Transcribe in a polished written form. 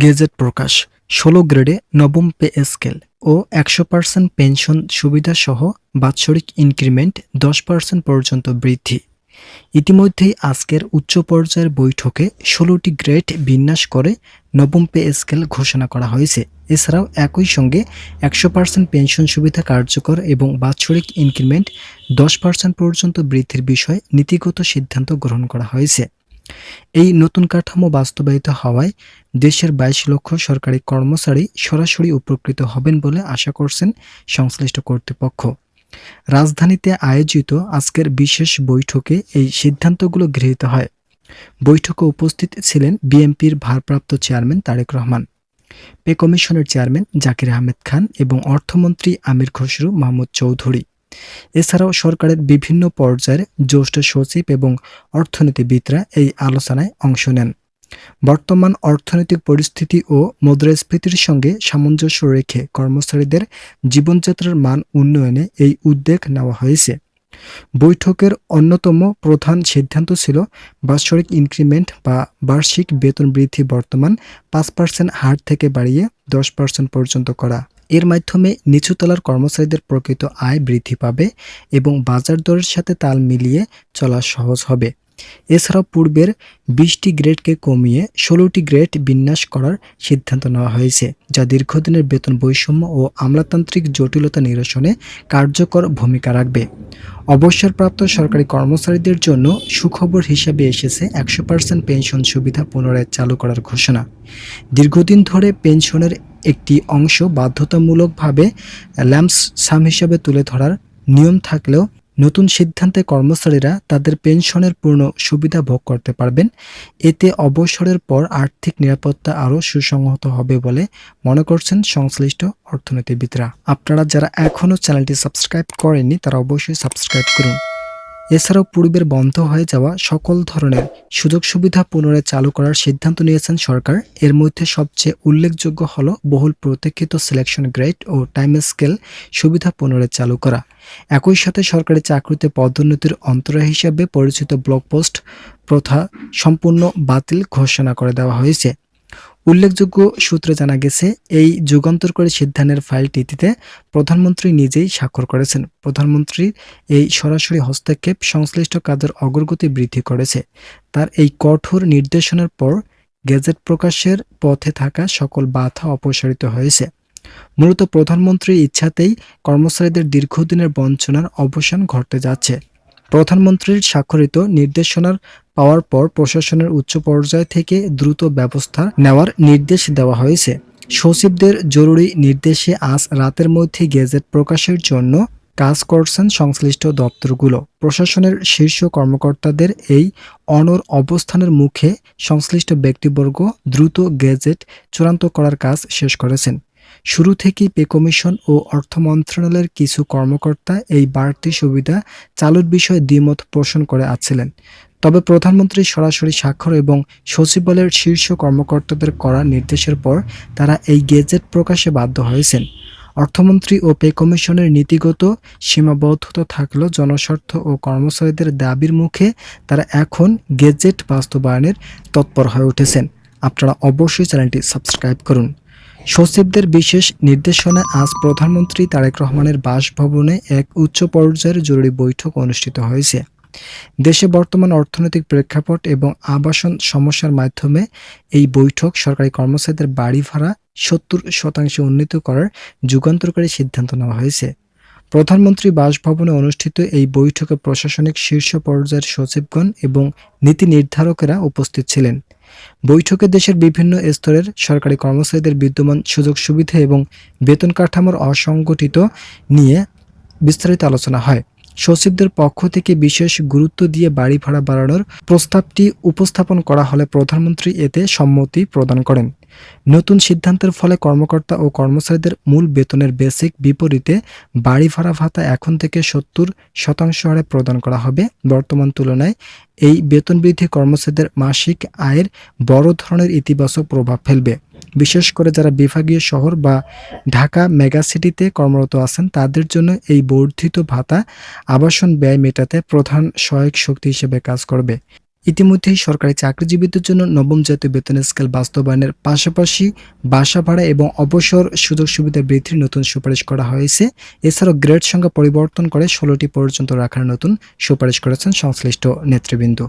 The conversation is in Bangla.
গেজেট প্রকাশ ১৬ গ্রেডে নবম পে স্কেল ও ১০০% পেনশন সুবিধাসহ বাৎসরিক ইনক্রিমেন্ট ১০% পর্যন্ত বৃদ্ধি। ইতিমধ্যেই আজকের উচ্চ পর্যায়ের বৈঠকে ১৬টি গ্রেড বিন্যাস করে নবম পে স্কেল ঘোষণা করা হয়েছে। এছাড়াও একই সঙ্গে ১০০% পেনশন সুবিধা কার্যকর এবং বাৎসরিক ইনক্রিমেন্ট ১০% পর্যন্ত বৃদ্ধির বিষয়ে নীতিগত সিদ্ধান্ত গ্রহণ করা হয়েছে। এই নতুন কাঠামো বাস্তবায়িত হওয়ায় দেশের ২২ লক্ষ সরকারি কর্মচারী সরাসরি উপকৃত হবেন বলে আশা করছেন সংশ্লিষ্ট কর্তৃপক্ষ। রাজধানীতে আয়োজিত আজকের বিশেষ বৈঠকে এই সিদ্ধান্তগুলো গৃহীত হয়। বৈঠকে উপস্থিত ছিলেন বিএনপির ভারপ্রাপ্ত চেয়ারম্যান তারেক রহমান, পে কমিশনের চেয়ারম্যান জাকির আহমেদ খান এবং অর্থমন্ত্রী আমির খসরু মাহমুদ চৌধুরী। এছাড়াও সরকারের বিভিন্ন পর্যায়ের জ্যেষ্ঠ সচিব এবং অর্থনীতিবিদরা এই আলোচনায় অংশ নেন। বর্তমান অর্থনৈতিক পরিস্থিতি ও মুদ্রাস্ফীতির সঙ্গে সামঞ্জস্য রেখে কর্মচারীদের জীবনযাত্রার মান উন্নয়নে এই উদ্যোগ নেওয়া হয়েছে। বৈঠকের অন্যতম প্রধান সিদ্ধান্ত ছিল বাৎসরিক ইনক্রিমেন্ট বা বার্ষিক বেতন বৃদ্ধি বর্তমান ৫% হার থেকে বাড়িয়ে ১০% পর্যন্ত করা। এর মাধ্যমে নিচুতলার কর্মচারীদের প্রকৃত আয় বৃদ্ধি পাবে এবং বাজার দরের সাথে তাল মিলিয়ে চলা সহজ হবে। এছাড়াও পূর্বের ২০টি গ্রেডকে কমিয়ে ১৬টি গ্রেড বিন্যাস করার সিদ্ধান্ত নেওয়া হয়েছে, যা দীর্ঘদিনের বেতন বৈষম্য ও আমলাতান্ত্রিক জটিলতা নিরসনে কার্যকর ভূমিকা রাখবে। অবসরপ্রাপ্ত সরকারি কর্মচারীদের জন্য সুখবর হিসেবে এসেছে ১০০% পেনশন সুবিধা পুনরায় চালু করার ঘোষণা। দীর্ঘদিন ধরে পেনশনের একটি অংশ বাধ্যতামূলকভাবে ল্যাম্প সাম হিসেবে তুলে ধরার নিয়ম থাকলেও নতুন সিদ্ধান্তে কর্মচারীরা তাদের পেনশনের পূর্ণ সুবিধা ভোগ করতে পারবেন। এতে অবসরের পর আর্থিক নিরাপত্তা আরও সুসংহত হবে বলে মনে করছেন সংশ্লিষ্ট অর্থনীতিবিদরা। আপনারা যারা এখনও চ্যানেলটি সাবস্ক্রাইব করেননি তারা অবশ্যই সাবস্ক্রাইব করুন। এছাড়াও পূর্বের বন্ধ হয়ে যাওয়া সকল ধরনের সুযোগ সুবিধা পুনরায় চালু করার সিদ্ধান্ত নিয়েছেন সরকার। এর মধ্যে সবচেয়ে উল্লেখযোগ্য হল বহুল প্রতীক্ষিত সিলেকশন গ্রেড ও টাইম স্কেল সুবিধা পুনরায় চালু করা। একই সাথে সরকারি চাকরিতে পদোন্নতির অন্তরায় হিসেবে পরিচিত ব্লক পোস্ট প্রথা সম্পূর্ণ বাতিল ঘোষণা করে দেওয়া হয়েছে। উল্লেখযোগ্য সূত্রে জানা গেছে, এই যুগান্তরকারী সিদ্ধান্তের ফাইলটিতে প্রধানমন্ত্রী নিজেই স্বাক্ষর করেছেন। প্রধানমন্ত্রীর এই সরাসরি হস্তক্ষেপ সংশ্লিষ্ট কাজের অগ্রগতি বৃদ্ধি করেছে। তার এই কঠোর নির্দেশনার পর গেজেট প্রকাশের পথে থাকা সকল বাধা অপসারিত হয়েছে। মূলত প্রধানমন্ত্রীর ইচ্ছাতেই কর্মচারীদের দীর্ঘদিনের বঞ্চনার অবসান ঘটতে যাচ্ছে। প্রধানমন্ত্রীর স্বাক্ষরিত নির্দেশনার পাওয়ার পর প্রশাসনের উচ্চ পর্যায় থেকে দ্রুত ব্যবস্থা নেওয়ার নির্দেশ দেওয়া হয়েছে। সচিবদের জরুরি নির্দেশে আজ রাতের মধ্যে গেজেট প্রকাশের জন্য কাজ করছেন সংশ্লিষ্ট দপ্তরগুলো। প্রশাসনের শীর্ষ কর্মকর্তাদের এই অনড় অবস্থানের মুখে সংশ্লিষ্ট ব্যক্তিবর্গ দ্রুত গেজেট চূড়ান্ত করার কাজ শেষ করেছেন। শুরু থেকেই পে কমিশন ও অর্থ মন্ত্রণালয়ের কিছু কর্মকর্তা এই বাড়তি সুবিধা চালুর বিষয়ে দ্বিমত পোষণ করে আসছিলেন। তবে প্রধানমন্ত্রীর সরাসরি স্বাক্ষর এবং সচিবালয়ের শীর্ষ কর্মকর্তাদের করা নির্দেশের পর তারা এই গেজেট প্রকাশে বাধ্য হয়েছেন। অর্থমন্ত্রী ও পে কমিশনের নীতিগত সীমাবদ্ধতা থাকলেও জনস্বার্থ ও কর্মচারীদের দাবির মুখে তারা এখন গেজেট বাস্তবায়নের তৎপর হয়ে উঠেছেন। আপনারা অবশ্যই চ্যানেলটি সাবস্ক্রাইব করুন। সচিবদের বিশেষ নির্দেশনায় আজ প্রধানমন্ত্রী তারেক রহমানের বাসভবনে এক উচ্চ পর্যায়ের জরুরি বৈঠক অনুষ্ঠিত হয়েছে। দেশে বর্তমান অর্থনৈতিক প্রেক্ষাপট এবং আবাসন সমস্যার মাধ্যমে এই বৈঠক সরকারি কর্মচারীদের বাড়ি ভাড়া ৭০% উন্নীত করার যুগান্তরকারী সিদ্ধান্ত নেওয়া হয়েছে। প্রধানমন্ত্রী বাসভবনে অনুষ্ঠিত এই বৈঠকে প্রশাসনিক শীর্ষ পর্যায়ের সচিবগণ এবং নীতি নির্ধারকেরা উপস্থিত ছিলেন। বৈঠকে দেশের বিভিন্ন স্তরের সরকারি কর্মচারীদের বিদ্যমান সুযোগ সুবিধা এবং বেতন কাঠামোর অসংগঠিত নিয়ে বিস্তারিত আলোচনা হয়। সচিবদের পক্ষ থেকে বিশেষ গুরুত্ব দিয়ে বাড়ি ভাড়া বাড়ানোর প্রস্তাবটি উপস্থাপন করা হলে প্রধানমন্ত্রী এতে সম্মতি প্রদান করেন। নতুন সিদ্ধান্তের ফলে কর্মকর্তা ও কর্মচারীদের মূল বেতনের বেসিক বিপরীতে বাড়ি ভাড়া ভাতা এখন থেকে ৭০% হারে প্রদান করা হবে। বর্তমান তুলনায় এই বেতন বৃদ্ধি কর্মচারীদের মাসিক আয়ের বড় ধরনের ইতিবাচক প্রভাব ফেলবে। বিশেষ করে যারা বিভাগীয় শহর বা ঢাকা মেগাসিটিতে কর্মরত আছেন তাদের জন্য এই বর্ধিত ভাতা আবাসন ব্যয় মেটাতে প্রধান সহায়ক শক্তি হিসেবে কাজ করবে। ইতিমধ্যেই সরকারি চাকরিজীবীদের জন্য নবম জাতীয় বেতন স্কেল বাস্তবায়নের পাশাপাশি বাসা ভাড়া এবং অবসর সুযোগ সুবিধা বৃদ্ধির নতুন সুপারিশ করা হয়েছে। এছাড়াও গ্রেড সংখ্যা পরিবর্তন করে 16টি পর্যন্ত রাখার নতুন সুপারিশ করেছেন সংশ্লিষ্ট নেতৃবৃন্দ।